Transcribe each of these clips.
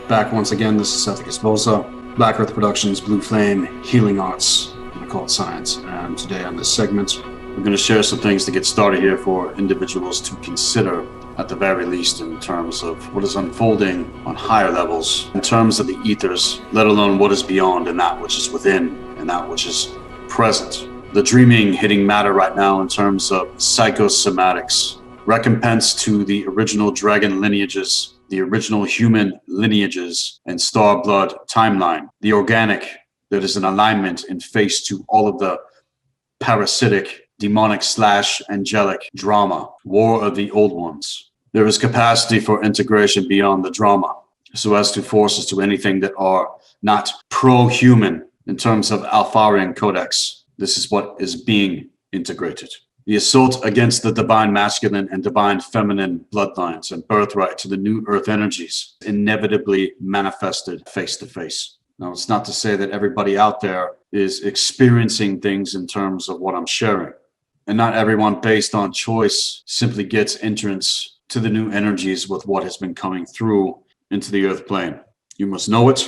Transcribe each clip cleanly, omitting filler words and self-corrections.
Back once again, this is Seth Esposa, Black Earth Productions, Blue Flame, Healing Arts, and Occult Science. And today on this segment, we're going to share some things to get started here for individuals to consider, at the very least, in terms of what is unfolding on higher levels, in terms of the ethers, let alone what is beyond and that which is within and that which is present. The dreaming hitting matter right now in terms of psychosomatics, recompense to the original dragon lineages, the original human lineages and star blood timeline, the organic that is in alignment and face to all of the parasitic, demonic / angelic drama, war of the old ones. There is capacity for integration beyond the drama, so as to force us to anything that are not pro-human in terms of Alpharian Codex. This is what is being integrated. The assault against the divine masculine and divine feminine bloodlines and birthright to the new earth energies inevitably manifested face to face. Now, it's not to say that everybody out there is experiencing things in terms of what I'm sharing. And not everyone based on choice simply gets entrance to the new energies with what has been coming through into the earth plane. You must know it,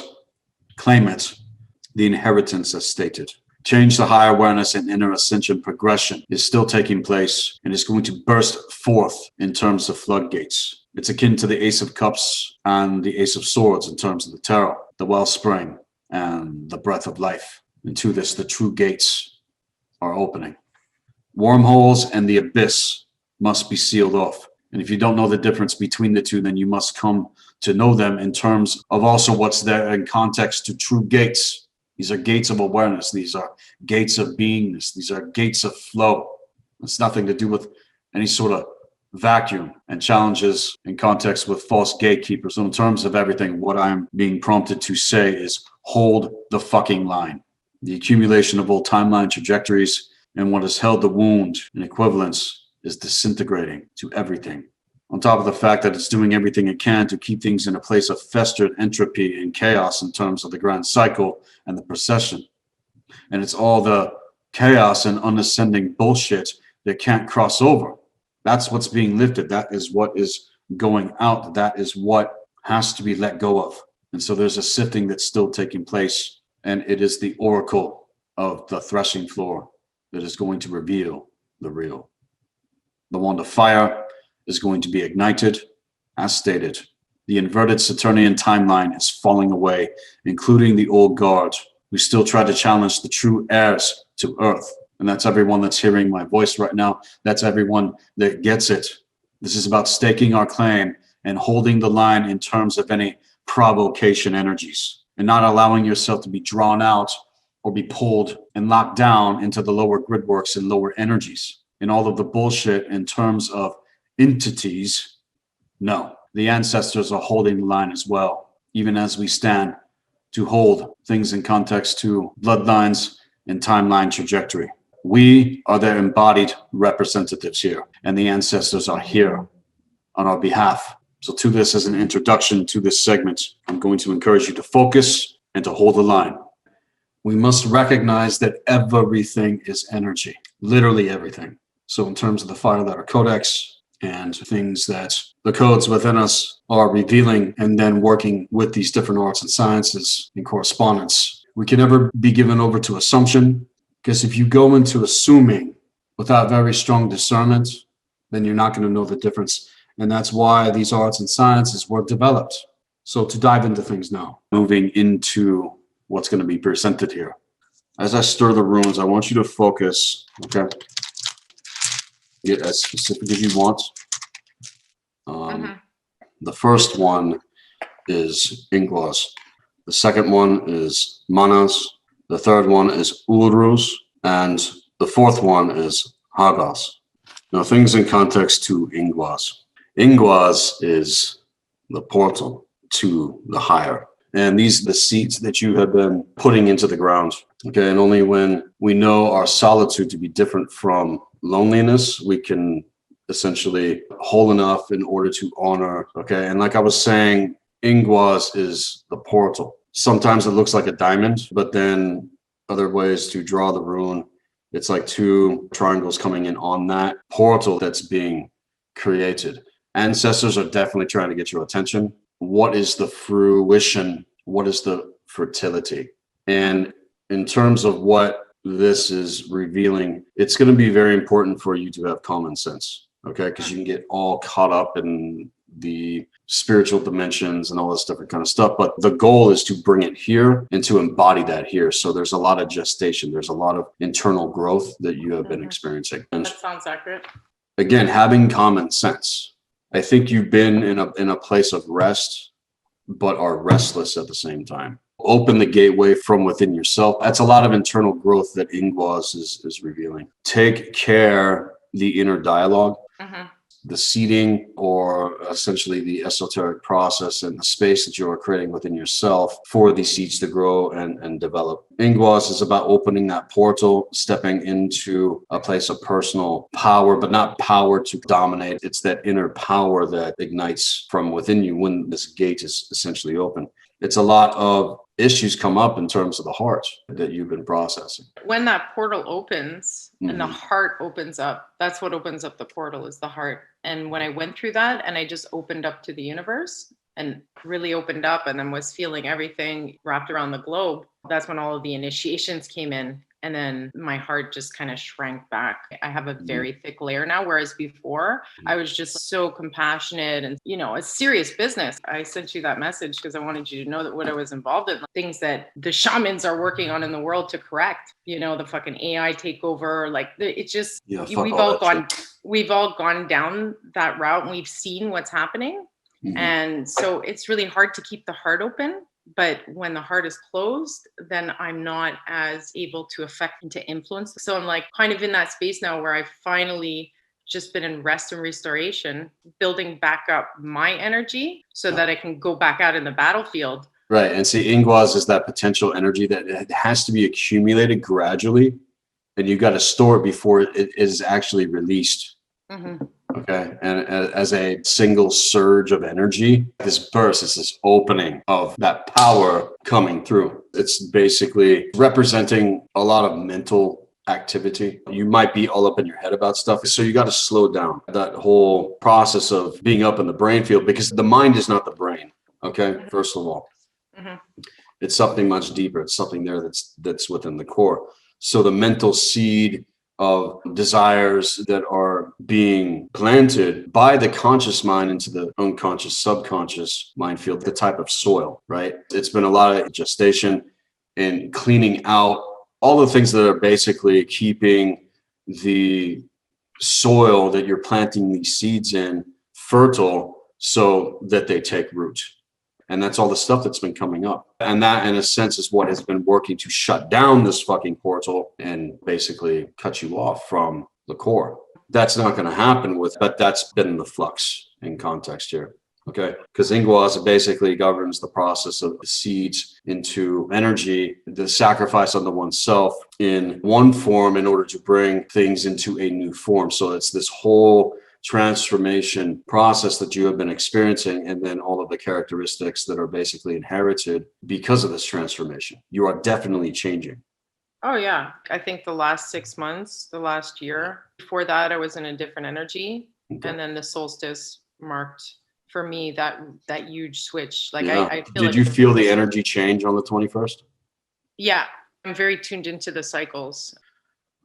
claim it, the inheritance as stated. Change the higher awareness and inner ascension progression is still taking place and is going to burst forth in terms of floodgates. It's akin to the Ace of Cups and the Ace of Swords in terms of the tarot, the wellspring and the breath of life. And to this, the true gates are opening. Wormholes and the abyss must be sealed off. And if you don't know the difference between the two, then you must come to know them in terms of also what's there in context to true gates. These are gates of awareness. These are gates of beingness. These are gates of flow. It's nothing to do with any sort of vacuum and challenges in context with false gatekeepers. So in terms of everything, what I'm being prompted to say is hold the fucking line. The accumulation of old timeline trajectories and what has held the wound in equivalence is disintegrating to everything. On top of the fact that it's doing everything it can to keep things in a place of festered entropy and chaos in terms of the grand cycle and the procession. And it's all the chaos and unascending bullshit that can't cross over. That's what's being lifted. That is what is going out. That is what has to be let go of. And so there's a sifting that's still taking place. And it is the oracle of the threshing floor that is going to reveal the real. The wand of fire is going to be ignited, as stated. The inverted Saturnian timeline is falling away, including the old guard, who still try to challenge the true heirs to Earth. And that's everyone that's hearing my voice right now. That's everyone that gets it. This is about staking our claim and holding the line in terms of any provocation energies and not allowing yourself to be drawn out or be pulled and locked down into the lower grid works and lower energies and all of the bullshit in terms of entities. No, the ancestors are holding the line as well, even as we stand to hold things in context to bloodlines and timeline trajectory. We are their embodied representatives here, and the ancestors are here on our behalf. So to this, as an introduction to this segment, I'm going to encourage you to focus and to hold the line. We must recognize that everything is energy, literally everything. So in terms of the Fire Letter Codex, and things that the codes within us are revealing and then working with these different arts and sciences in correspondence. We can never be given over to assumption, because if you go into assuming without very strong discernment, then you're not going to know the difference. And that's why these arts and sciences were developed. So to dive into things now, moving into what's going to be presented here. As I stir the runes, I want you to focus, okay? Get as specific as you want. The first one is Ingwas. The second one is Manas. The third one is Ulrus. And the fourth one is Hagas. Now, things in context to Ingwas. Ingwas is the portal to the higher. And these are the seeds that you have been putting into the ground. Okay, and only when we know our solitude to be different from loneliness, we can essentially whole enough in order to honor. Okay, and like I was saying, Ingwas is the portal. Sometimes it looks like a diamond, but then other ways to draw the rune, it's like two triangles coming in on that portal that's being created. Ancestors are definitely trying to get your attention. what is the fruition? What is the fertility? And in terms of what this is revealing, it's going to be very important for you to have common sense, okay? Because you can get all caught up in the spiritual dimensions and all this different kind of stuff, but the goal is to bring it here and to embody that here. So there's a lot of gestation, there's a lot of internal growth that you have been experiencing. And that sounds accurate. Again, having common sense. I think you've been in a place of rest, but are restless at the same time. Open the gateway from within yourself. That's a lot of internal growth that Ingwas is revealing. Take care the inner dialogue, the seeding, or essentially the esoteric process and the space that you are creating within yourself for these seeds to grow and develop. Ingwas is about opening that portal, stepping into a place of personal power, but not power to dominate. It's that inner power that ignites from within you when this gate is essentially open. It's a lot of issues come up in terms of the heart that you've been processing. When that portal opens and the heart opens up, that's what opens up the portal, is the heart. And when I went through that and I just opened up to the universe and really opened up and then was feeling everything wrapped around the globe, that's when all of the initiations came in. And then my heart just kind of shrank back. I have a very thick layer now, whereas before I was just so compassionate and, it's serious business. I sent you that message because I wanted you to know that what I was involved in, things that the shamans are working on in the world to correct, the fucking AI takeover, it's just, we've all gone down that route and we've seen what's happening. And so it's really hard to keep the heart open. But when the heart is closed, then I'm not as able to affect and to influence. So I'm kind of in that space now where I've finally just been in rest and restoration, building back up my energy so that I can go back out in the battlefield. Right. And see, Ingwas is that potential energy that it has to be accumulated gradually, and you got to store it before it is actually released. Okay. And as a single surge of energy, this burst is this opening of that power coming through. It's basically representing a lot of mental activity. You might be all up in your head about stuff. So you got to slow down that whole process of being up in the brain field, because the mind is not the brain. Okay. First of all, it's something much deeper. It's something there that's within the core. So the mental seed of desires that are being planted by the conscious mind into the unconscious, subconscious mind field, the type of soil, right? It's been a lot of gestation and cleaning out all the things that are basically keeping the soil that you're planting these seeds in fertile so that they take root. And that's all the stuff that's been coming up. And that, in a sense, is what has been working to shut down this fucking portal and basically cut you off from the core. That's not going to happen but that's been the flux in context here. Okay. Because Ingwas basically governs the process of the seeds into energy, the sacrifice unto oneself in one form in order to bring things into a new form. So it's this whole transformation process that you have been experiencing, and then all of the characteristics that are basically inherited because of this transformation. You are definitely changing. Oh yeah. I think the last 6 months, the last year, before that I was in a different energy. And then the solstice marked for me that huge switch. I feel Did you feel the energy change on the 21st? Yeah, I'm very tuned into the cycles.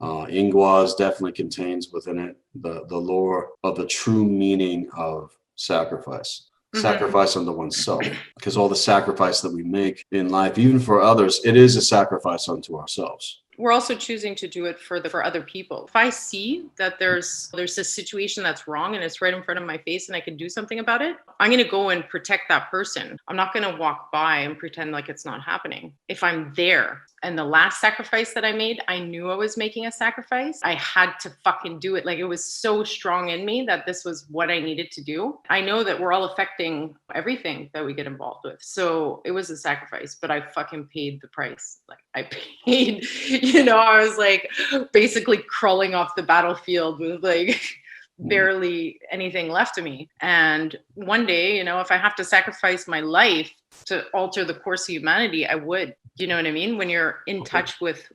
Ingwas definitely contains within it the lore of the true meaning of sacrifice. Sacrifice unto oneself, because all the sacrifice that we make in life, even for others, it is a sacrifice unto ourselves. We're also choosing to do it for other people. If I see that there's a situation that's wrong and it's right in front of my face and I can do something about it, I'm going to go and protect that person. I'm not going to walk by and pretend like it's not happening. If I'm there, and the last sacrifice that I made, I knew I was making a sacrifice. I had to fucking do it. It was so strong in me that this was what I needed to do. I know that we're all affecting everything that we get involved with. So it was a sacrifice, but I fucking paid the price. I paid, I was basically crawling off the battlefield with barely anything left of me. And one day, if I have to sacrifice my life to alter the course of humanity, I would. You know what I mean? When you're in touch with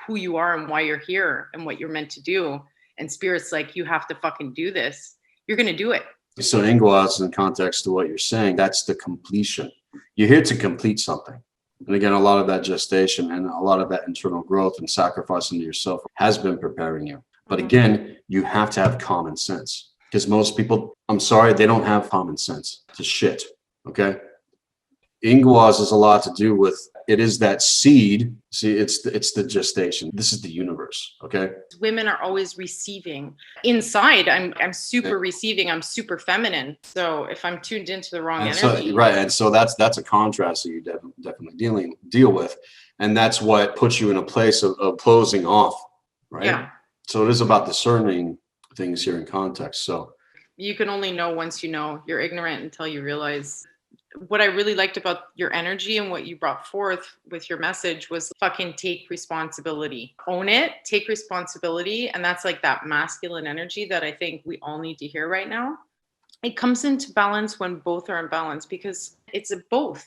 who you are and why you're here and what you're meant to do, and spirit's you have to fucking do this, you're going to do it. So Ingwas, in context to what you're saying, that's the completion. You're here to complete something. And again, a lot of that gestation and a lot of that internal growth and sacrifice into yourself has been preparing you. But again, you have to have common sense, because most people, I'm sorry, they don't have common sense to shit. Okay. Ingwas is a lot to do with, it is that seed. See, it's the gestation. This is the universe. Okay. Women are always receiving. Inside, I'm super receiving. I'm super feminine. So if I'm tuned into the wrong energy, right, and so that's a contrast that you definitely deal with, and that's what puts you in a place of closing off, right? Yeah. So it is about discerning things here in context. So you can only know once you know. You're ignorant until you realize. What I really liked about your energy and what you brought forth with your message was fucking take responsibility. Own it, take responsibility. And that's like that masculine energy that I think we all need to hear right now. It comes into balance when both are in balance, because it's a both.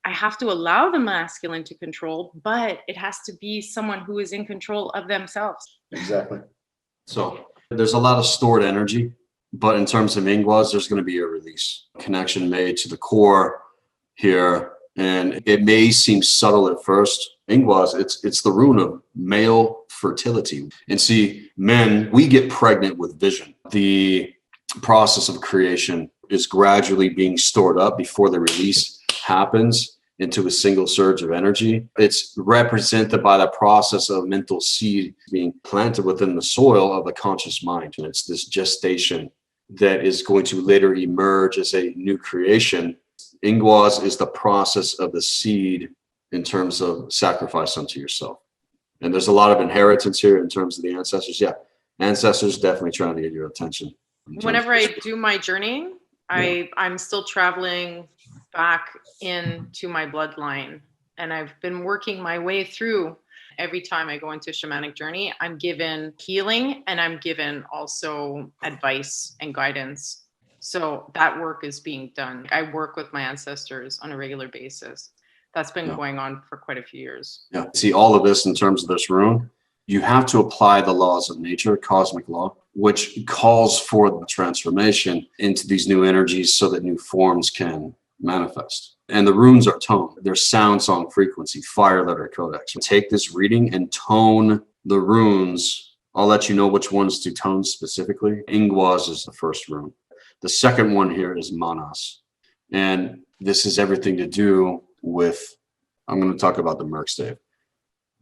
I have to allow the masculine to control, but it has to be someone who is in control of themselves. Exactly. So there's a lot of stored energy. But in terms of Ingwas, there's going to be a release, connection made to the core here. And it may seem subtle at first. Ingwas, it's the rune of male fertility. And see, men, we get pregnant with vision. The process of creation is gradually being stored up before the release happens into a single surge of energy. It's represented by the process of mental seed being planted within the soil of the conscious mind. And it's this gestation that is going to later emerge as a new creation. Ingwas is the process of the seed in terms of sacrifice unto yourself. And there's a lot of inheritance here in terms of the ancestors. Yeah, ancestors definitely trying to get your attention. Whenever I do my journeying, I'm still traveling back into my bloodline. And I've been working my way through. Every time I go into a shamanic journey, I'm given healing and I'm given also advice and guidance. So that work is being done. I work with my ancestors on a regular basis. That's been going on for quite a few years. Yeah. See, all of this in terms of this rune, you have to apply the laws of nature, cosmic law, which calls for the transformation into these new energies so that new forms can manifest. And the runes are toned. They're sound song frequency, fire letter codex. Take this reading and tone the runes. I'll let you know which ones to tone specifically. Ingwas is the first rune. The second one here is Manas. And this is everything to do with, I'm going to talk about the Merc stave,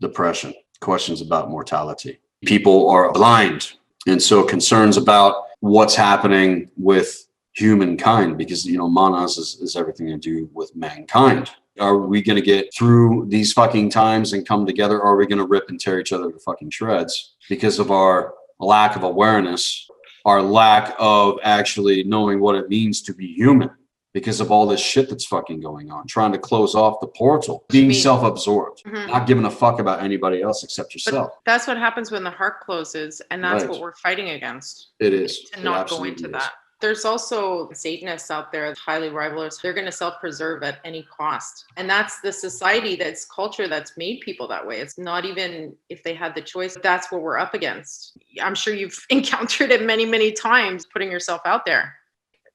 depression, questions about mortality. People are blind. And so concerns about what's happening with humankind, because Manas is everything to do with mankind. Are we going to get through these fucking times and come together, or are we going to rip and tear each other to fucking shreds because of our lack of awareness, our lack of actually knowing what it means to be human, because of all this shit that's fucking going on, trying to close off the portal, being self-absorbed, not giving a fuck about anybody else except yourself. But that's what happens when the heart closes, and that's what we're fighting against. It is. To not go into that. There's also Satanists out there, highly rivalers. They're going to self-preserve at any cost. And that's the society, that's culture that's made people that way. It's not even if they had the choice. That's what we're up against. I'm sure you've encountered it many, many times, putting yourself out there.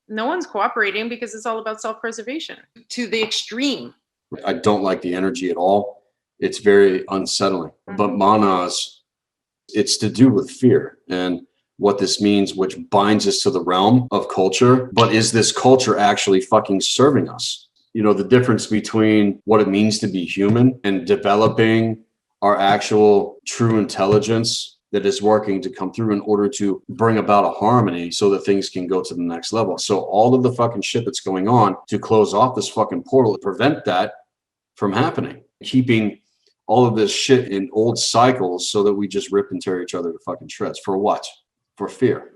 No one's cooperating because it's all about self-preservation to the extreme. I don't like the energy at all. It's very unsettling. But Manas, it's to do with fear. And what this means, which binds us to the realm of culture. But is this culture actually fucking serving us? The difference between what it means to be human and developing our actual true intelligence that is working to come through in order to bring about a harmony so that things can go to the next level. So all of the fucking shit that's going on to close off this fucking portal, prevent that from happening, keeping all of this shit in old cycles so that we just rip and tear each other to fucking shreds. For what? For fear,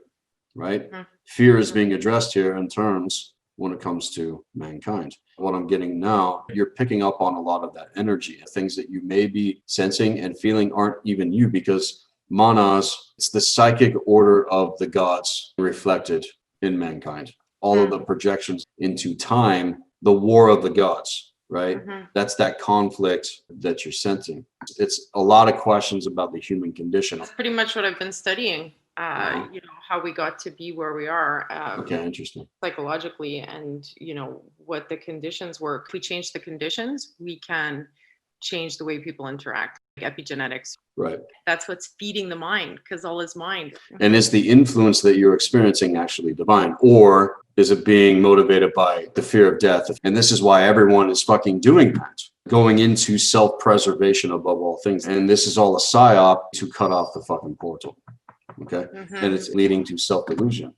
right? Fear is being addressed here in terms when it comes to mankind. What I'm getting now, you're picking up on a lot of that energy, things that you may be sensing and feeling aren't even you, because Manas, it's the psychic order of the gods reflected in mankind. All of the projections into time, the war of the gods, right? That's that conflict that you're sensing. It's a lot of questions about the human condition. That's pretty much what I've been studying. how we got to be where we are. Okay, interesting. Psychologically, and what the conditions were. If we change the conditions, we can change the way people interact. Like epigenetics. Right. That's what's feeding the mind, because all is mind. And is the influence that you're experiencing actually divine, or is it being motivated by the fear of death? And this is why everyone is fucking doing that, going into self-preservation above all things. And this is all a psyop to cut off the fucking portal. Okay. And it's leading to self-delusion,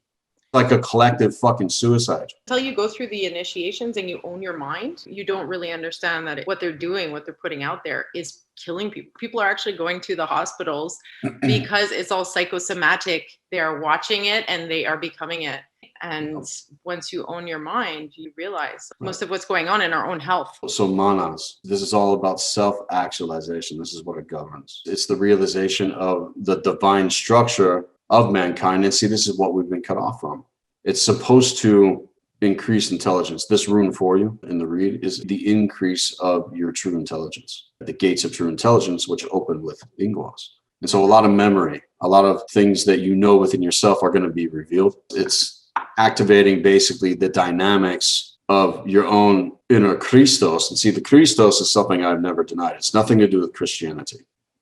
like a collective fucking suicide. Until you go through the initiations and you own your mind, you don't really understand that what they're doing, what they're putting out there, is killing people. People are actually going to the hospitals because it's all psychosomatic. They are watching it and they are becoming it. And once you own your mind, you realize most of what's going on in our own health. So manas, this is all about self-actualization. This is what it governs. It's the realization of the divine structure of mankind. And see, this is what we've been cut off from. It's supposed to increase intelligence. This rune for you in the read is the increase of your true intelligence. The gates of true intelligence, which open with Ingwas. And so a lot of memory, a lot of things that you know within yourself are going to be revealed. It's activating basically the dynamics of your own inner Christos. And see, the Christos is something I've never denied. It's nothing to do with Christianity.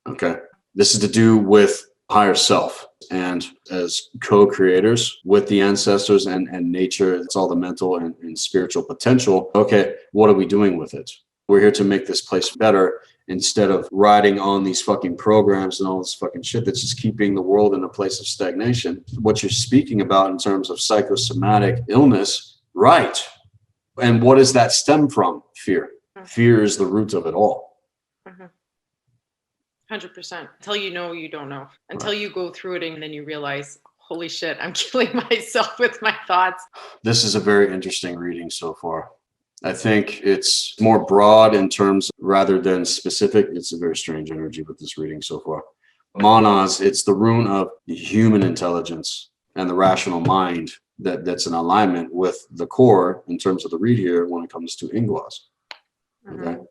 Okay. This is to do with higher self. And as co-creators with the ancestors and nature, it's all the mental and spiritual potential. Okay, what are we doing with it? We're here to make this place better instead of riding on these fucking programs and all this fucking shit that's just keeping the world in a place of stagnation. What you're speaking about in terms of psychosomatic illness, right? And what does that stem from? Fear. Fear is the root of it all. 100%. Until you know, you don't know. Until you go through it and then you realize, holy shit, I'm killing myself with my thoughts. This is a very interesting reading so far. I think it's more broad in terms rather than specific. It's a very strange energy with this reading so far. Manas, it's the rune of human intelligence and the rational mind that's in alignment with the core in terms of the read here when it comes to Ingwas. Okay.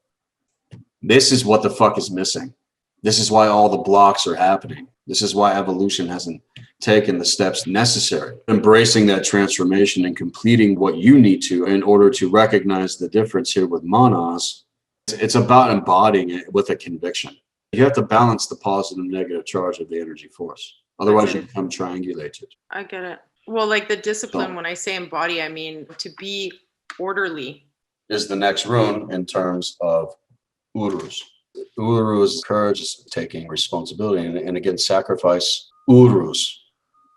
This is what the fuck is missing. This is why all the blocks are happening. This is why evolution hasn't taken the steps necessary. Embracing that transformation and completing what you need to in order to recognize the difference here with manas. It's about embodying it with a conviction. You have to balance the positive and negative charge of the energy force. Otherwise, you become triangulated. I get it. Well, like the discipline, when I say embody, I mean to be orderly. Is the next rune in terms of urus. Uru is courage, is taking responsibility, and again, sacrifice. Urus,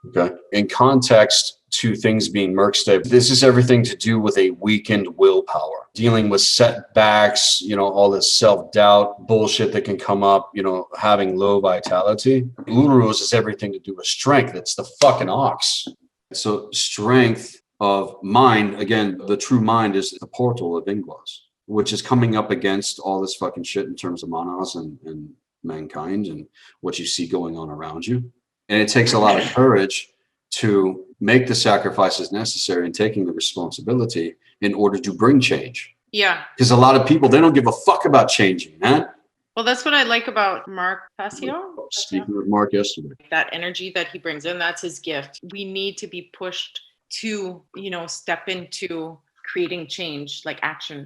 okay? In context to things being merc-stable, this is everything to do with a weakened willpower, dealing with setbacks, all this self-doubt bullshit that can come up, having low vitality. Urus is everything to do with strength. It's the fucking ox. So strength of mind, again, the true mind is the portal of Ingwas, which is coming up against all this fucking shit in terms of manas and mankind and what you see going on around you. And it takes a lot of courage to make the sacrifices necessary and taking the responsibility in order to bring change. Yeah. Because a lot of people, they don't give a fuck about changing, man. Well, that's what I like about Mark Passio. Speaking with Mark yesterday. That energy that he brings in, that's his gift. We need to be pushed to, step into creating change, like action.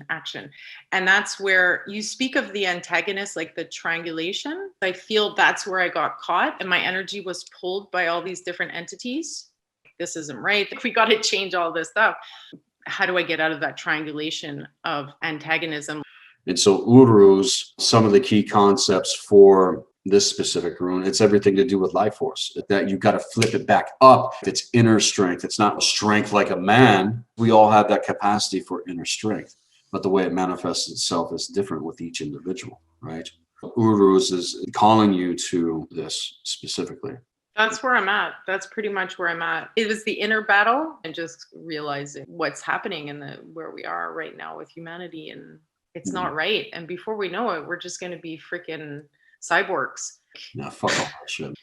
And that's where you speak of the antagonist, like the triangulation. I feel that's where I got caught and my energy was pulled by all these different entities. This isn't right. We got to change all this stuff. How do I get out of that triangulation of antagonism? And so Urus, some of the key concepts for this specific rune, it's everything to do with life force, that you got to flip it back up. It's inner strength. It's not strength like a man. We all have that capacity for inner strength, but the way it manifests itself is different with each individual, right? Urus is calling you to this specifically. That's where I'm at. That's pretty much where I'm at. It was the inner battle and just realizing what's happening in where we are right now with humanity, and it's not right. And before we know it, we're just going to be freaking cyborgs. Yeah, fuck all that shit.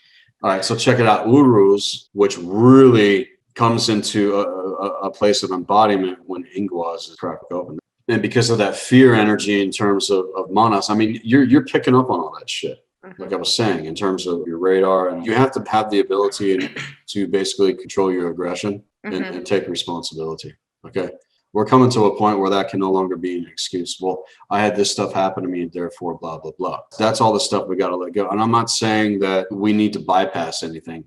All right, so check it out. Urus, which really comes into a place of embodiment when Ingwas is cracked open. And because of that fear energy in terms of manas, I mean, you're picking up on all that shit. like I was saying, in terms of your radar, and you have to have the ability to basically control your aggression and take responsibility. Okay. We're coming to a point where that can no longer be an excuse. Well, I had this stuff happen to me, therefore, blah, blah, blah. That's all the stuff we got to let go. And I'm not saying that we need to bypass anything,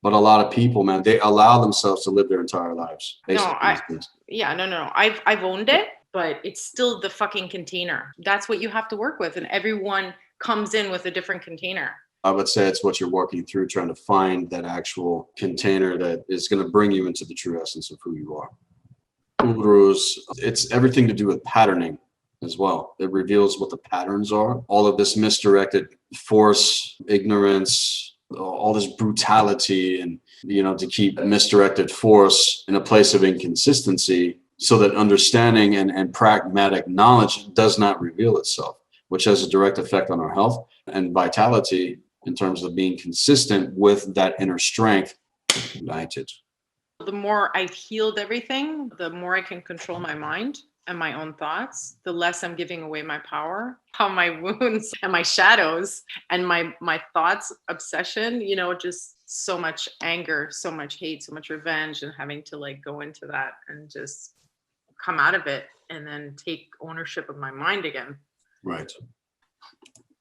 but a lot of people, man, they allow themselves to live their entire lives. No, I've owned it, but it's still the fucking container. That's what you have to work with. And everyone comes in with a different container. I would say it's what you're working through, trying to find that actual container that is going to bring you into the true essence of who you are. Gurus, it's everything to do with patterning as well. It reveals what the patterns are. All of this misdirected force, ignorance, all this brutality, and to keep misdirected force in a place of inconsistency so that understanding and pragmatic knowledge does not reveal itself, which has a direct effect on our health and vitality in terms of being consistent with that inner strength united. The more I've healed everything, the more I can control my mind and my own thoughts, the less I'm giving away my power, how my wounds and my shadows and my thoughts, obsession, just so much anger, so much hate, so much revenge, and having to go into that and just come out of it and then take ownership of my mind again. Right.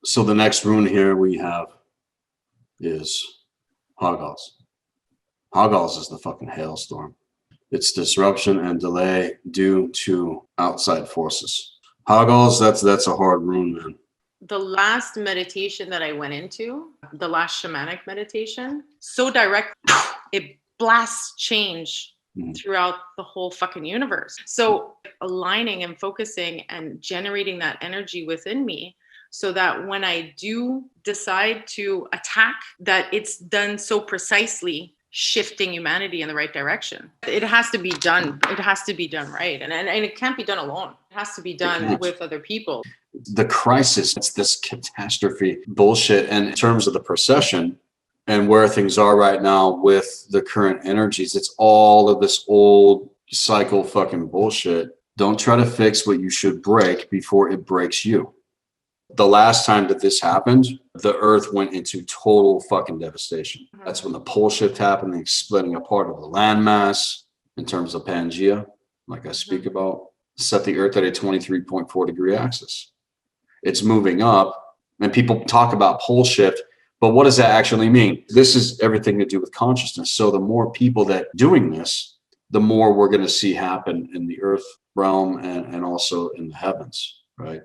So the next rune here we have is Hogals. Hogals is the fucking hailstorm. It's disruption and delay due to outside forces. Hogals, that's a hard rune, man. The last meditation that I went into, the last shamanic meditation, so direct, it blasts change throughout the whole fucking universe. So aligning and focusing and generating that energy within me so that when I do decide to attack, that it's done so precisely, shifting humanity in the right direction. It has to be done. It has to be done right. And it can't be done alone. It has to be done with other people. The crisis, it's this catastrophe bullshit. And in terms of the procession and where things are right now with the current energies, it's all of this old cycle fucking bullshit. Don't try to fix what you should break before it breaks you. The last time that this happened, the earth went into total fucking devastation. That's when the pole shift happened, the splitting apart of the landmass in terms of Pangea, like I speak about, set the earth at a 23.4 degree axis. It's moving up, and people talk about pole shift, but what does that actually mean? This is everything to do with consciousness. So the more people that doing this, the more we're going to see happen in the earth realm and also in the heavens, right?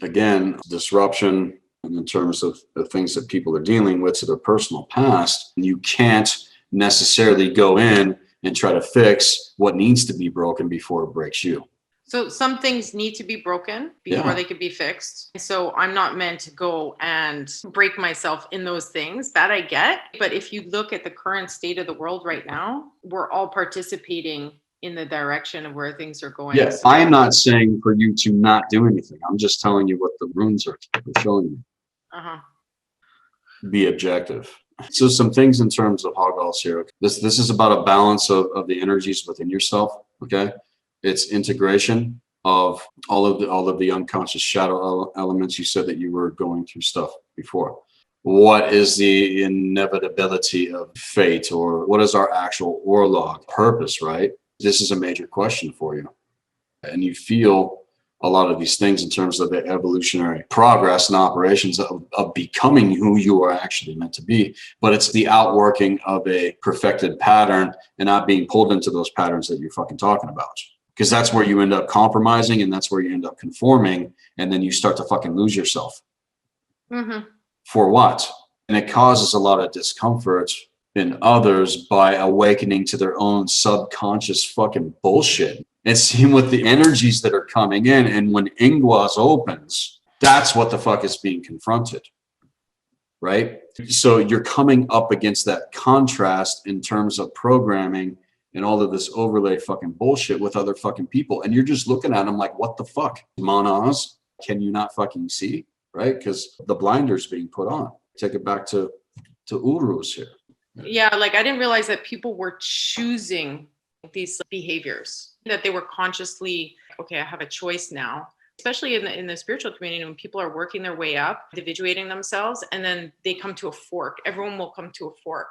Again, disruption in terms of the things that people are dealing with to their personal past. You can't necessarily go in and try to fix what needs to be broken before it breaks you. So some things need to be broken before they could be fixed. So I'm not meant to go and break myself in those things. That I get. But if you look at the current state of the world right now, we're all participating in the direction of where things are going. Yes, I am not saying for you to not do anything. I'm just telling you what the runes are showing you. Be objective. So some things in terms of Hogals here. This is about a balance of the energies within yourself. Okay, it's integration of all of the unconscious shadow elements. You said that you were going through stuff before. What is the inevitability of fate, or what is our actual Orlog purpose, right? This is a major question for you. And you feel a lot of these things in terms of the evolutionary progress and operations of becoming who you are actually meant to be. But it's the outworking of a perfected pattern and not being pulled into those patterns that you're fucking talking about. Because that's where you end up compromising, and that's where you end up conforming. And then you start to fucking lose yourself. For what? And it causes a lot of discomfort in others by awakening to their own subconscious fucking bullshit and seeing what the energies that are coming in. And when Ingwas opens, that's what the fuck is being confronted, right? So you're coming up against that contrast in terms of programming and all of this overlay fucking bullshit with other fucking people. And you're just looking at them like, what the fuck? Manas, can you not fucking see, right? Because the blinder's being put on. Take it back to Urus here. Yeah, I didn't realize that people were choosing these behaviors, that they were consciously, okay, I have a choice now. especially in the spiritual community, when people are working their way up, individuating themselves, and then they come to a fork. Everyone will come to a fork,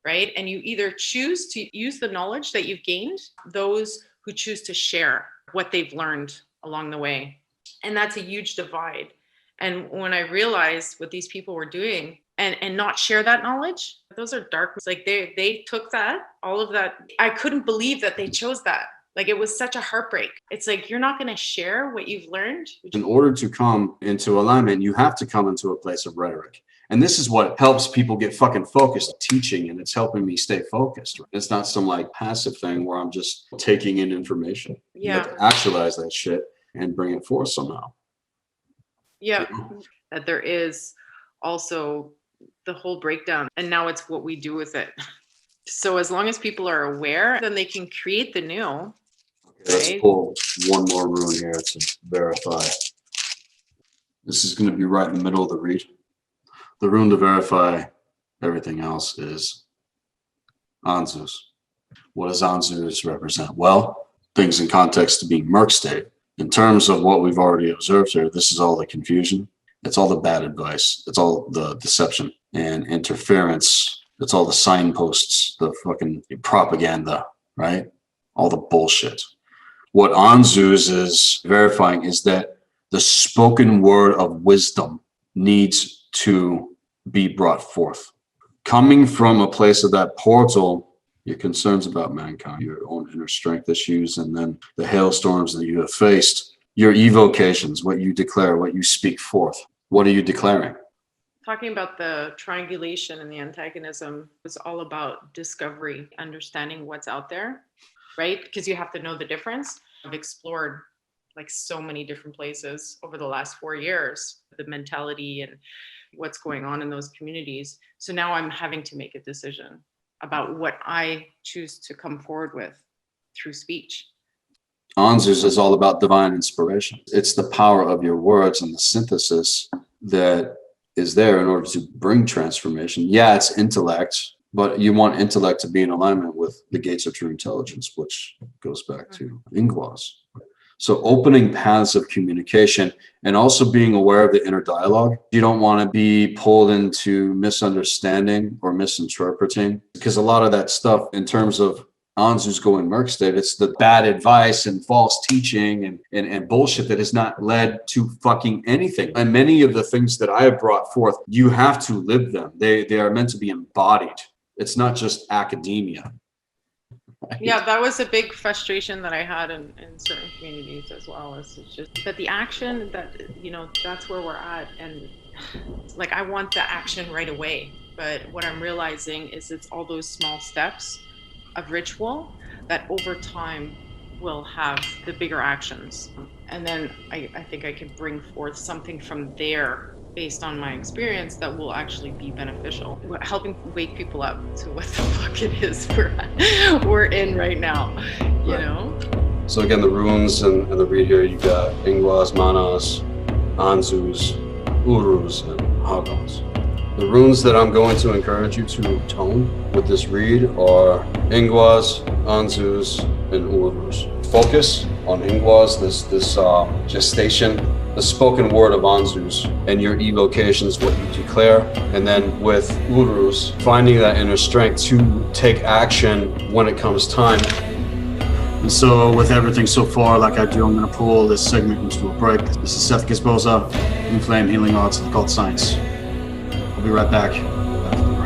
right? And you either choose to use the knowledge that you've gained, those who choose to share what they've learned along the way. And that's a huge divide. And when I realized what these people were doing and not share that knowledge, those are dark. Like they took that, all of that. I couldn't believe that they chose that. Like, it was such a heartbreak. It's like, you're not going to share what you've learned. In order to come into alignment, you have to come into a place of rhetoric. And this is what helps people get fucking focused, teaching, and it's helping me stay focused. It's not some like passive thing where I'm just taking in information. Yeah. You have to actualize that shit and bring it forth somehow. Yeah. That there is also the whole breakdown, and now it's what we do with it. So as long as people are aware, then they can create the new. Let's pull one more rune here to verify. This is going to be right in the middle of the read. The rune to verify everything else is Anzus. What does Anzus represent? Well, things in context to being Merc state. In terms of what we've already observed here, this is all the confusion. It's all the bad advice. It's all the deception and interference. It's all the signposts, the fucking propaganda, right? All the bullshit. What Anzus is verifying is that the spoken word of wisdom needs to be brought forth. Coming from a place of that portal, your concerns about mankind, your own inner strength issues, and then the hailstorms that you have faced, your evocations, what you declare, what you speak forth. What are you declaring? Talking about the triangulation and the antagonism was all about discovery, understanding what's out there, right? Because you have to know the difference. I've explored like so many different places over the last 4 years, the mentality and what's going on in those communities. So now I'm having to make a decision about what I choose to come forward with through speech. Anzus is all about divine inspiration. It's the power of your words and the synthesis that is there in order to bring transformation. Yeah, it's intellect, but you want intellect to be in alignment with the gates of true intelligence, which goes back to Ingwas. So opening paths of communication and also being aware of the inner dialogue. You don't want to be pulled into misunderstanding or misinterpreting, because a lot of that stuff in terms of Anzus going Merc state, it's the bad advice and false teaching and bullshit that has not led to fucking anything. And many of the things that I have brought forth, you have to live them. They are meant to be embodied. It's not just academia. Right? Yeah, that was a big frustration that I had in certain communities as well. It's just that the action that, that's where we're at. And like, I want the action right away. But what I'm realizing is it's all those small steps of ritual that over time will have the bigger actions. And then I think I can bring forth something from there based on my experience that will actually be beneficial. Helping wake people up to what the fuck it is we're in right now, you know? So again, the runes and the read here, you got Ingwas, Manas, Anzus, Urus, and Hagons. The runes that I'm going to encourage you to tone with this read are Ingwas, Anzus, and Urus. Focus on Ingwas, this gestation, the spoken word of Anzus, and your evocations, what you declare. And then with Urus, finding that inner strength to take action when it comes time. And so with everything so far, like I do, I'm going to pull this segment into a break. This is Seth Gizboza, Blue Flame Healing Arts and Occult Science. I'll be right back after the break.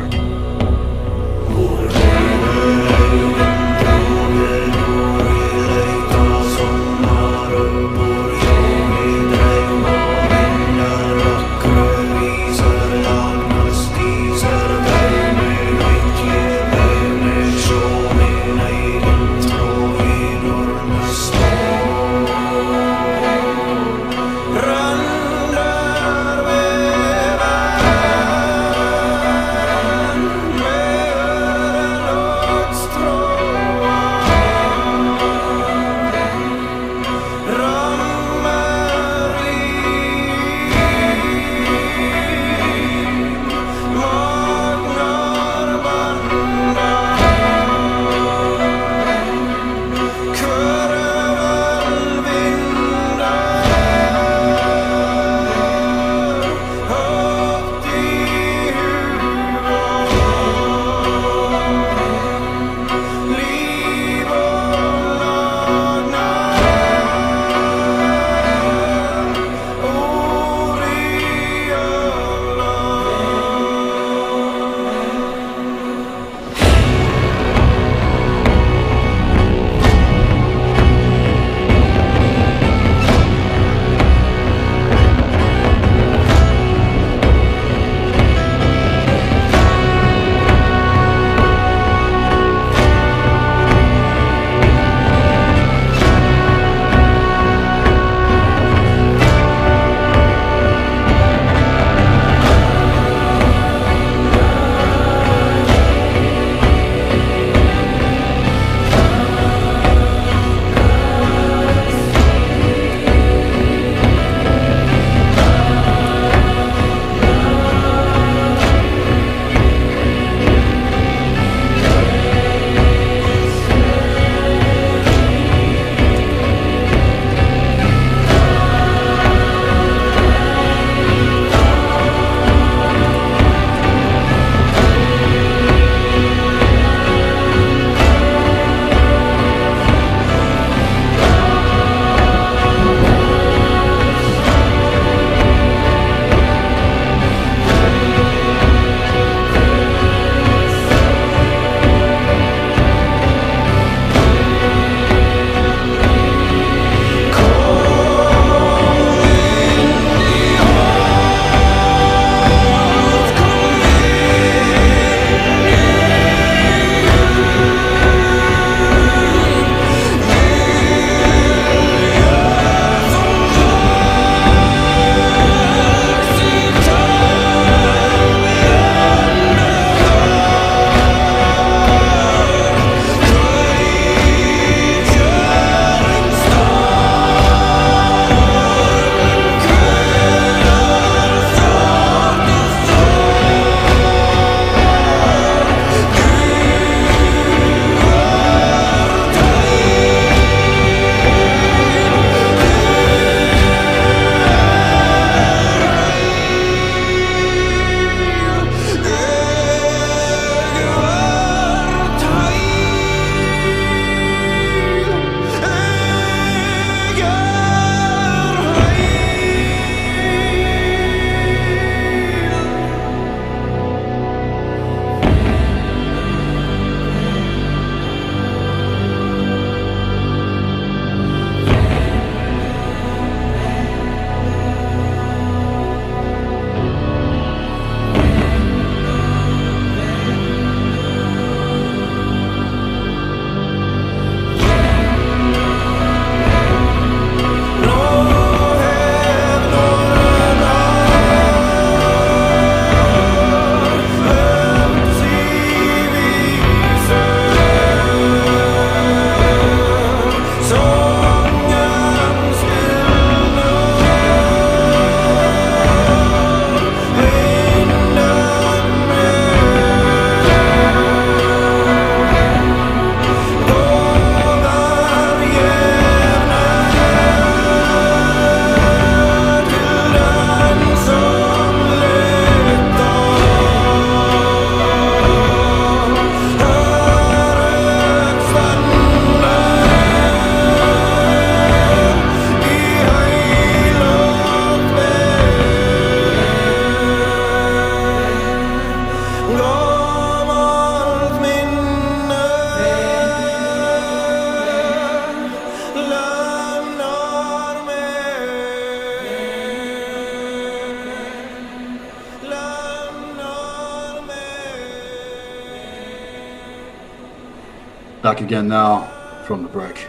Back again now from the break.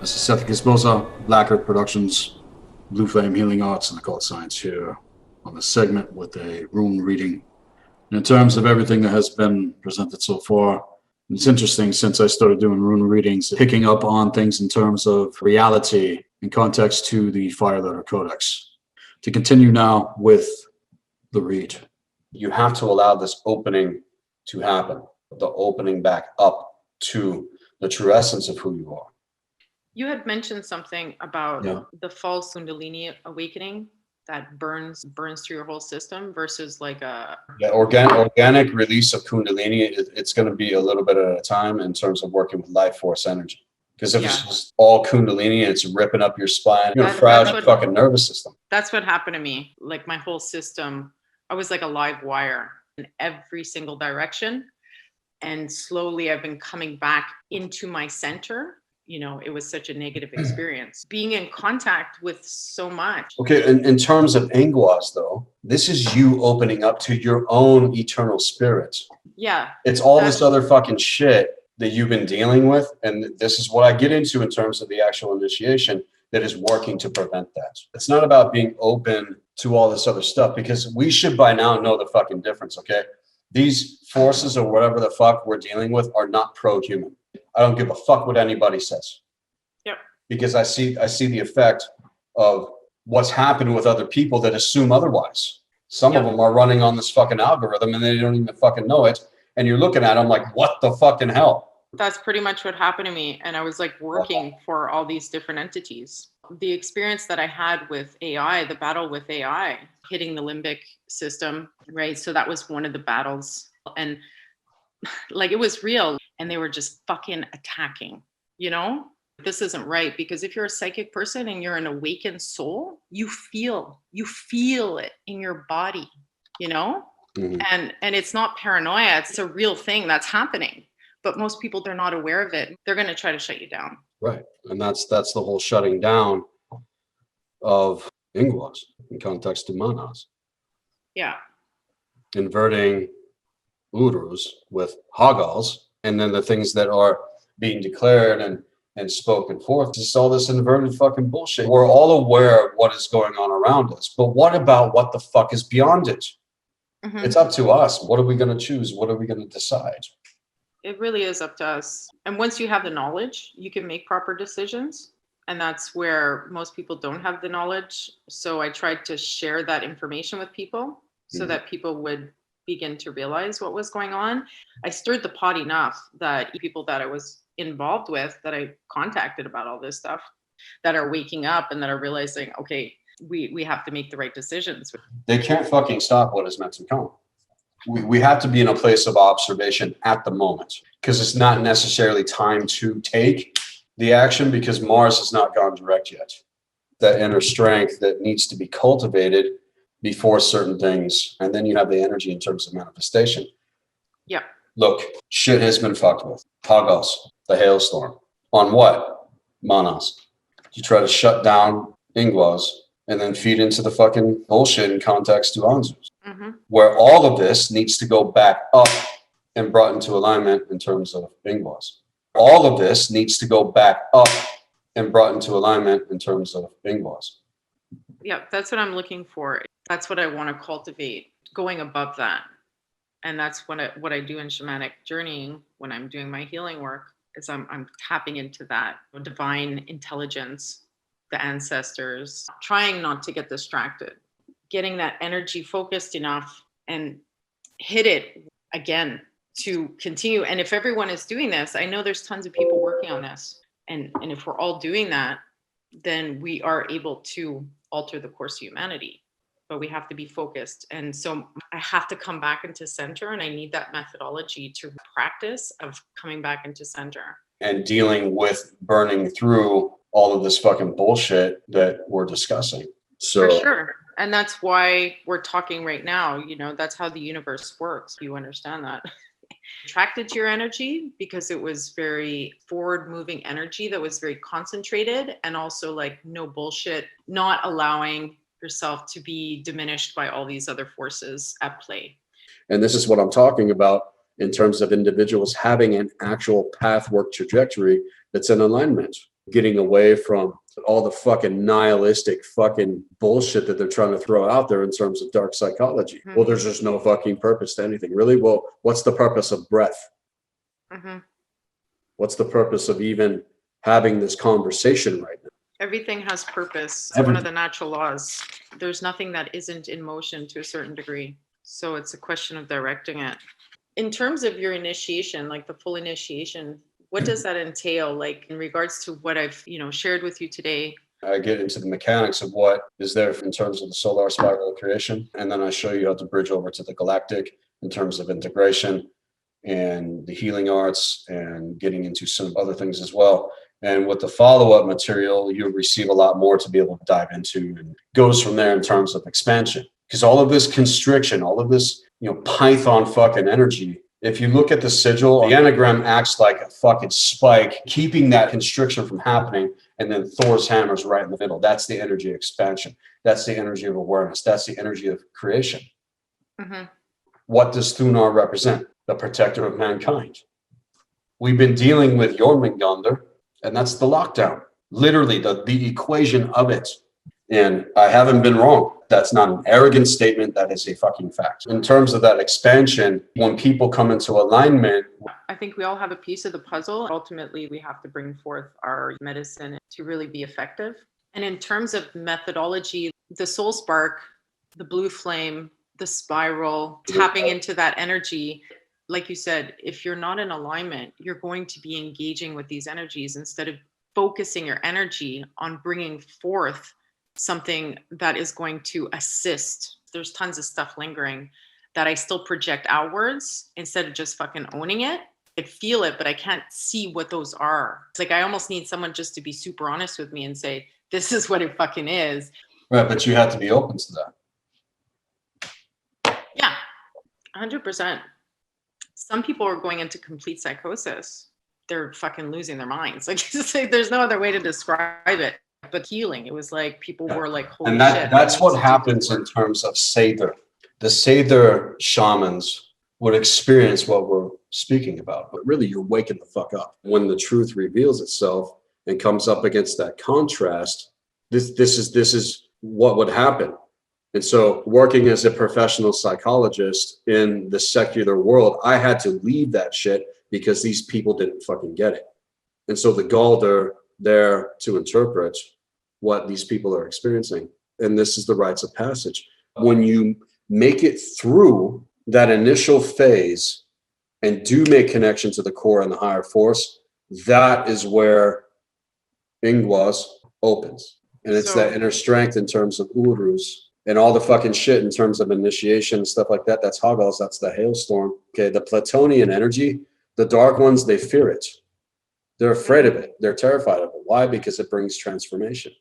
This is Seth Gizboza, Black Earth Productions, Blue Flame Healing Arts, and Occult Science here on the segment with a rune reading. And in terms of everything that has been presented so far, it's interesting since I started doing rune readings, picking up on things in terms of reality in context to the Fire Letter Codex. To continue now with the read. You have to allow this opening to happen, the opening back up to the true essence of who you are. You had mentioned something about the false Kundalini awakening that burns through your whole system versus like a organic release of Kundalini. It's going to be a little bit at a time in terms of working with life force energy. Because if it's just all Kundalini and it's ripping up your spine, you're going to fry out your fucking nervous system. That's what happened to me. Like my whole system, I was like a live wire in every single direction. And slowly I've been coming back into my center. You know, it was such a negative experience. Being in contact with so much. Okay, in terms of Ingwas, though, this is you opening up to your own eternal spirit. Yeah. It's all this other fucking shit that you've been dealing with. And this is what I get into in terms of the actual initiation that is working to prevent that. It's not about being open to all this other stuff, because we should by now know the fucking difference, okay? These forces or whatever the fuck we're dealing with are not pro-human. I don't give a fuck what anybody says. Yep. Because I see the effect of what's happened with other people that assume otherwise. Some of them are running on this fucking algorithm and they don't even fucking know it. And you're looking at them like, what the fucking hell? That's pretty much what happened to me. And I was like working for all these different entities. The experience that I had with AI, the battle with AI, hitting the limbic system, right? So that was one of the battles. And like it was real. And they were just fucking attacking, you know? This isn't right, because if you're a psychic person and you're an awakened soul, you feel it in your body, you know? Mm-hmm. And it's not paranoia, it's a real thing that's happening. But most people, they're not aware of it. They're going to try to shut you down. Right. And that's the whole shutting down of Ingwas in context to manas. Yeah. Inverting Urus with Hagals, and then the things that are being declared and spoken forth. Just all this inverted fucking bullshit. We're all aware of what is going on around us. But what about what the fuck is beyond it? Mm-hmm. It's up to us. What are we going to choose? What are we going to decide? It really is up to us. And once you have the knowledge, you can make proper decisions. And that's where most people don't have the knowledge. So I tried to share that information with people so that people would begin to realize what was going on. I stirred the pot enough that people that I was involved with, that I contacted about all this stuff, that are waking up and that are realizing, okay, we have to make the right decisions. They can't fucking stop what is meant to come. We have to be in a place of observation at the moment, because it's not necessarily time to take the action, because Mars has not gone direct yet. That inner strength that needs to be cultivated before certain things. And then you have the energy in terms of manifestation. Yeah. Look, shit has been fucked with. Hagos, the hailstorm. On what? Manas. You try to shut down Ingwas and then feed into the fucking bullshit in context to Anzus. Mm-hmm. Where all of this needs to go back up and brought into alignment in terms of Ingwas. All of this needs to go back up and brought into alignment in terms of Ingwas. Yeah, that's what I'm looking for. That's what I want to cultivate, going above that. And that's what I do in shamanic journeying when I'm doing my healing work, is I'm tapping into that divine intelligence, the ancestors, trying not to get distracted, getting that energy focused enough and hit it again to continue. And if everyone is doing this, I know there's tons of people working on this. And if we're all doing that, then we are able to alter the course of humanity. But we have to be focused. And so I have to come back into center, and I need that methodology to practice of coming back into center. And dealing with burning through all of this fucking bullshit that we're discussing. So for sure. And that's why we're talking right now. You know, that's how the universe works. You understand that. Attracted to your energy because it was very forward moving energy that was very concentrated, and also like no bullshit, not allowing yourself to be diminished by all these other forces at play. And this is what I'm talking about in terms of individuals having an actual pathwork trajectory that's in alignment, getting away from all the fucking nihilistic fucking bullshit that they're trying to throw out there in terms of dark psychology. Well, there's just no fucking purpose to anything. Really? Well, what's the purpose of breath? What's the purpose of even having this conversation right now? Everything has purpose. It's one of the natural laws. There's nothing that isn't in motion to a certain degree. So it's a question of directing it. In terms of your initiation, like the full initiation, what does that entail? Like in regards to what I've, shared with you today? I get into the mechanics of what is there in terms of the solar spiral creation. And then I show you how to bridge over to the galactic in terms of integration and the healing arts and getting into some other things as well. And with the follow-up material, you'll receive a lot more to be able to dive into, and goes from there in terms of expansion. Because all of this constriction, all of this, Python fucking energy, if you look at the sigil, the anagram acts like a fucking spike, keeping that constriction from happening. And then Thor's hammer's right in the middle. That's the energy of expansion. That's the energy of awareness. That's the energy of creation. What does Thunar represent? The protector of mankind. We've been dealing with Jormungandr, and that's the lockdown. Literally, the equation of it. And I haven't been wrong. That's not an arrogant statement. That is a fucking fact. In terms of that expansion, when people come into alignment, I think we all have a piece of the puzzle. Ultimately, we have to bring forth our medicine to really be effective. And in terms of methodology, the soul spark, the blue flame, the spiral, tapping into that energy. Like you said, if you're not in alignment, you're going to be engaging with these energies instead of focusing your energy on bringing forth something that is going to assist. There's tons of stuff lingering that I still project outwards instead of just fucking owning it. I feel it, but I can't see what those are. It's like I almost need someone just to be super honest with me and say, this is what it fucking is. Right, but you have to be open to that. Yeah, 100%. Some people are going into complete psychosis. They're fucking losing their minds. Like, there's no other way to describe it. But healing, it was like people were like, holy and shit. That's what happens in terms of Sather. The Sather shamans would experience what we're speaking about, but really you're waking the fuck up. When the truth reveals itself and comes up against that contrast, this is what would happen. And so working as a professional psychologist in the secular world, I had to leave that shit because these people didn't fucking get it. And so the Gald are there to interpret what these people are experiencing. And this is the rites of passage. When you make it through that initial phase and do make connection to the core and the higher force, that is where Ingwas opens. And it's that inner strength in terms of Urus and all the fucking shit in terms of initiation and stuff like that. That's Hoggles, that's the hailstorm. Okay, the Platonian energy, the dark ones, they fear it. They're afraid of it. They're terrified of it. Why? Because it brings transformation.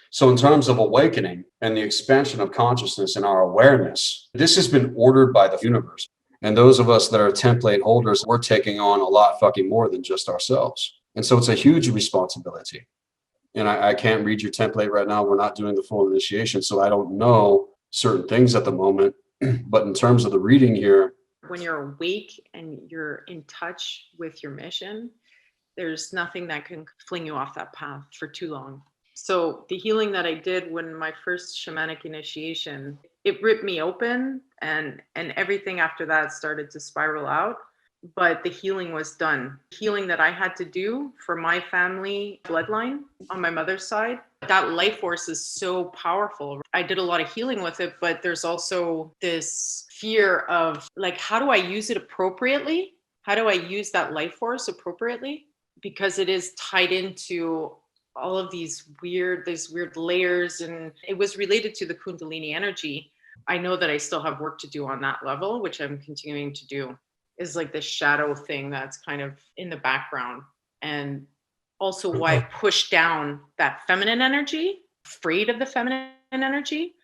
So in terms of awakening and the expansion of consciousness and our awareness, this has been ordered by the universe. And those of us that are template holders, we're taking on a lot fucking more than just ourselves. And so it's a huge responsibility. And I can't read your template right now. We're not doing the full initiation, so I don't know certain things at the moment. But in terms of the reading here, when you're awake and you're in touch with your mission, there's nothing that can fling you off that path for too long. So the healing that I did when my first shamanic initiation, it ripped me open, and everything after that started to spiral out. But the healing was done. Healing that I had to do for my family bloodline on my mother's side, that life force is so powerful. I did a lot of healing with it, but there's also this fear of like, how do I use it appropriately? How do I use that life force appropriately? Because it is tied into all of these weird layers, and it was related to the Kundalini energy. I know that I still have work to do on that level, which I'm continuing to do, is like this shadow thing that's kind of in the background. And also why I push down that feminine energy, afraid of the feminine energy.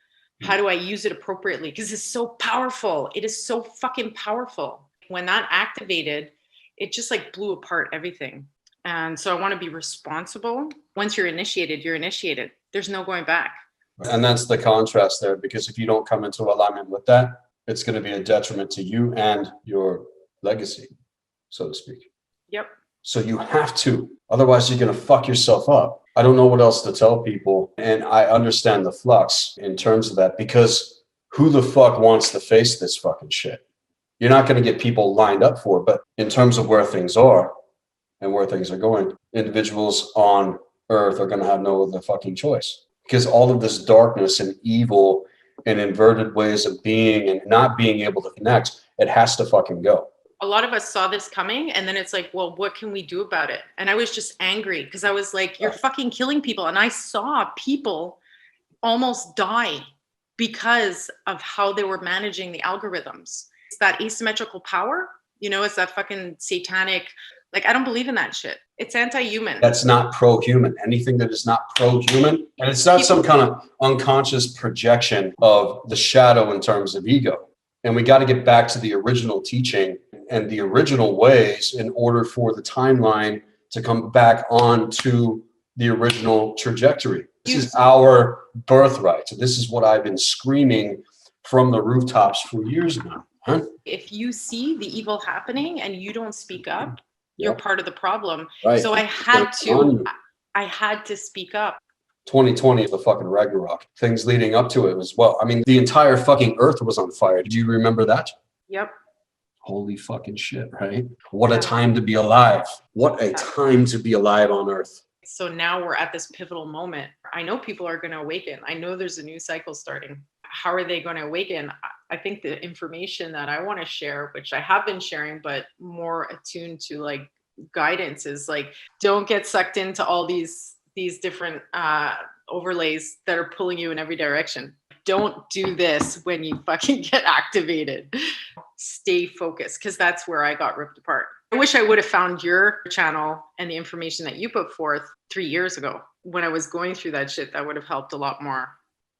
How do I use it appropriately? Because it's so powerful. It is so fucking powerful. When that activated, it just like blew apart everything. And so I want to be responsible. Once you're initiated, you're initiated. There's no going back. And that's the contrast there, because if you don't come into alignment with that, it's going to be a detriment to you and your legacy, so to speak. Yep. So you have to, otherwise you're going to fuck yourself up. I don't know what else to tell people. And I understand the flux in terms of that, because who the fuck wants to face this fucking shit? You're not going to get people lined up for it. But in terms of where things are and where things are going, individuals on Earth are going to have no other fucking choice, because all of this darkness and evil and inverted ways of being and not being able to connect, it has to fucking go. A lot of us saw this coming, and then it's like, well, what can we do about it? And I was just angry because I was like, you're fucking killing people. And I saw people almost die because of how they were managing the algorithms. It's that asymmetrical power, you know, it's that fucking satanic, like, I don't believe in that shit. It's anti-human. That's not pro-human. Anything that is not pro-human, and it's not some kind of unconscious projection of the shadow in terms of ego. And we got to get back to the original teaching and the original ways in order for the timeline to come back onto the original trajectory. This is our birthright. So this is what I've been screaming from the rooftops for years now. Huh? If you see the evil happening and you don't speak up, you're part of the problem. Right. So I had to speak up. 2020 is the fucking Ragnarok. Things leading up to it as well. I mean, the entire fucking earth was on fire. Do you remember that? Yep. Holy fucking shit, right? What a time to be alive. What a time to be alive on earth. So now we're at this pivotal moment. I know people are going to awaken. I know there's a new cycle starting. How are they going to awaken? I think the information that I want to share, which I have been sharing, but more attuned to like guidance, is like, don't get sucked into all these different overlays that are pulling you in every direction. Don't do this when you fucking get activated. Stay focused, because that's where I got ripped apart. I wish I would have found your channel and the information that you put forth 3 years ago. When I was going through that shit, that would have helped a lot more.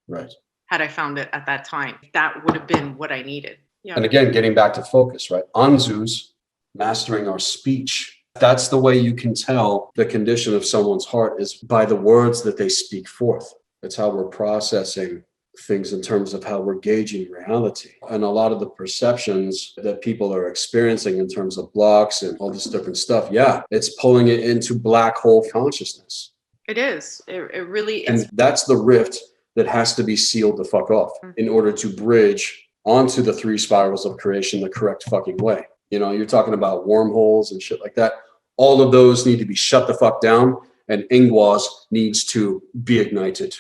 Right. Had I found it at that time, that would have been what I needed. Yeah. And again, getting back to focus, right? Anzus, mastering our speech. That's the way you can tell the condition of someone's heart, is by the words that they speak forth. It's how we're processing things in terms of how we're gauging reality. And a lot of the perceptions that people are experiencing in terms of blocks and all this different stuff, it's pulling it into black hole consciousness. It is. It really is. And that's the rift that has to be sealed the fuck off in order to bridge onto the 3 spirals of creation the correct fucking way. You know, you're talking about wormholes and shit like that. All of those need to be shut the fuck down, and Ingwas needs to be ignited.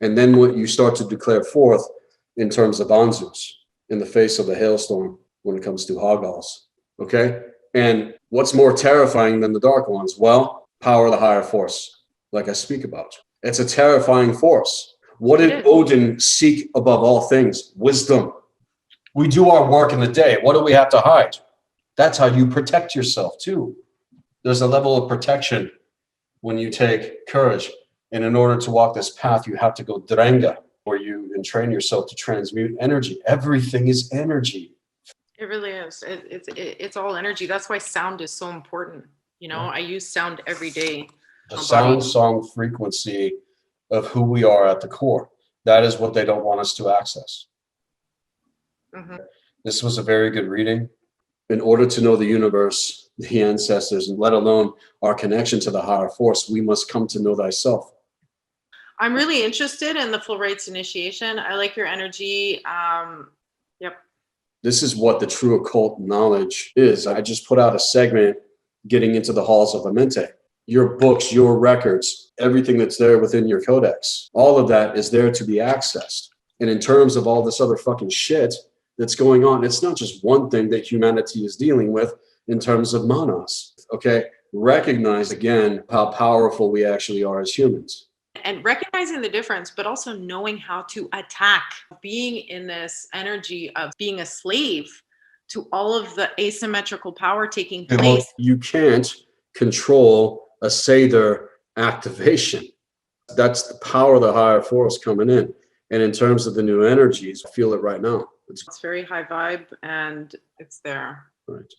And then what you start to declare forth in terms of Anzus in the face of the hailstorm when it comes to Hoggals. Okay? And what's more terrifying than the dark ones? Well, power of the higher force, like I speak about. It's a terrifying force. What did Odin seek above all things? Wisdom. We do our work in the day. What do we have to hide? That's how you protect yourself too. There's a level of protection when you take courage. And in order to walk this path, you have to go drenga, where you entrain yourself to transmute energy. Everything is energy. It really is. It's all energy. That's why sound is so important. You know, I use sound every day. The sound song frequency of who we are at the core. That is what they don't want us to access. Mm-hmm. This was a very good reading. In order to know the universe, the ancestors, and let alone our connection to the higher force, we must come to know thyself. I'm really interested in the full rites initiation. I like your energy. Yep. This is what the true occult knowledge is. I just put out a segment getting into the halls of Amente. Your books, your records, everything that's there within your codex, all of that is there to be accessed. And in terms of all this other fucking shit that's going on, it's not just one thing that humanity is dealing with in terms of manas. Okay? Recognize again how powerful we actually are as humans. And recognizing the difference, but also knowing how to attack, being in this energy of being a slave to all of the asymmetrical power taking place. You can't control a Seder activation. That's the power of the higher force coming in. And in terms of the new energies, I feel it right now. It's very high vibe and it's there. Right.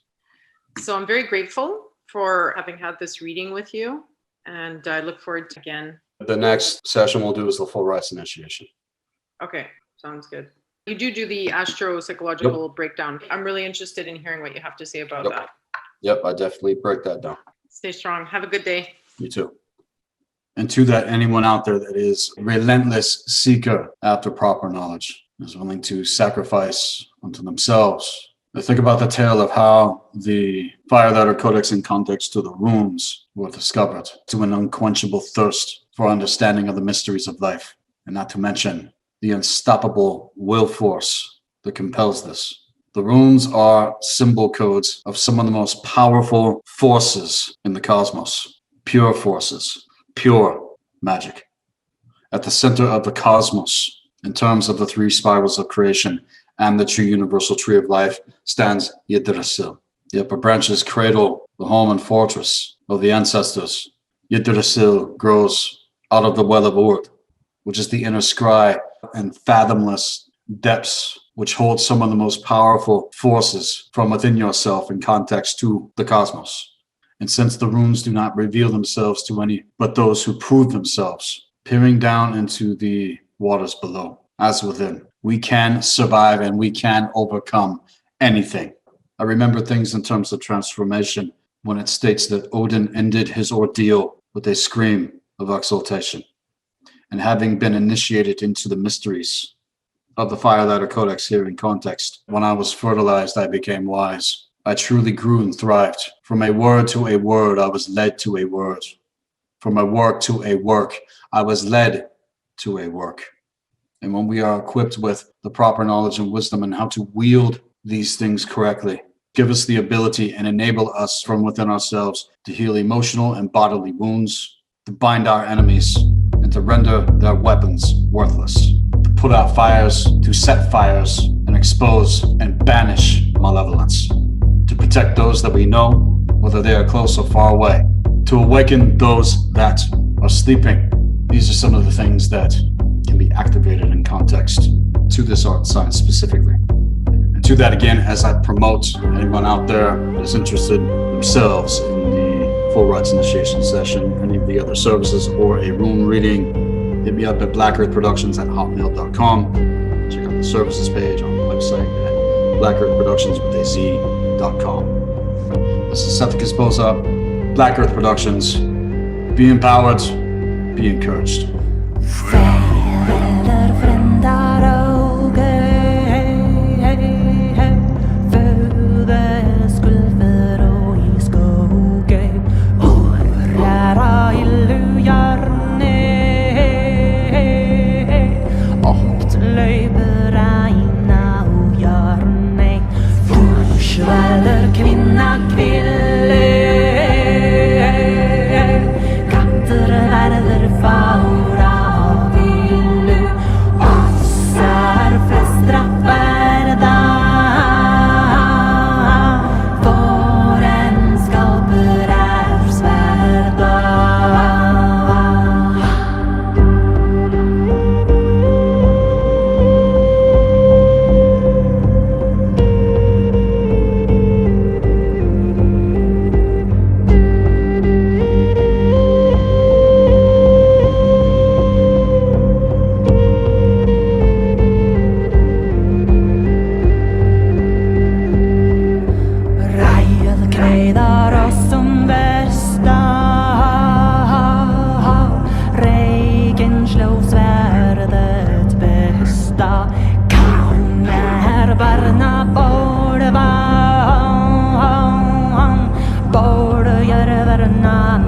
So I'm very grateful for having had this reading with you. And I look forward to again. The next session we'll do is the full rites initiation. Okay, sounds good. You do the astro-psychological breakdown. I'm really interested in hearing what you have to say about that. Yep, I definitely break that down. Stay strong. Have a good day. You too. And to that, anyone out there that is a relentless seeker after proper knowledge, is willing to sacrifice unto themselves. I think about the tale of how the Fire Ladder Codex in context to the runes were discovered, to an unquenchable thirst for understanding of the mysteries of life, and not to mention the unstoppable will force that compels this. The runes are symbol codes of some of the most powerful forces in the cosmos, pure forces, pure magic. At the center of the cosmos, in terms of the three spirals of creation and the true universal tree of life, stands Yggdrasil. The upper branches cradle the home and fortress of the ancestors. Yggdrasil grows out of the well of Ord, which is the inner scry and fathomless depths, which hold some of the most powerful forces from within yourself in context to the cosmos. And since the runes do not reveal themselves to any but those who prove themselves, peering down into the waters below, as within, we can survive and we can overcome anything. I remember things in terms of transformation when it states that Odin ended his ordeal with a scream of exultation. And having been initiated into the mysteries of the Fire Ladder Codex here in context, when I was fertilized, I became wise. I truly grew and thrived. From a word to a word, I was led to a word. From a work to a work, I was led to a work. And when we are equipped with the proper knowledge and wisdom and how to wield these things correctly, give us the ability and enable us from within ourselves to heal emotional and bodily wounds, to bind our enemies, and to render their weapons worthless, to put out fires, to set fires, and expose and banish malevolence, to protect those that we know, whether they are close or far away, to awaken those that are sleeping. These are some of the things that can be activated in context to this art science specifically. And to that again, as I promote anyone out there that is interested themselves in the Full Rites Initiation session, any of the other services, or a rune reading, hit me up at blackearthproductions@hotmail.com. Check out the services page on the website at blackearthproductions.com. This is Seth Kisposa, Black Earth Productions. Be empowered, be encouraged. Borde göra värna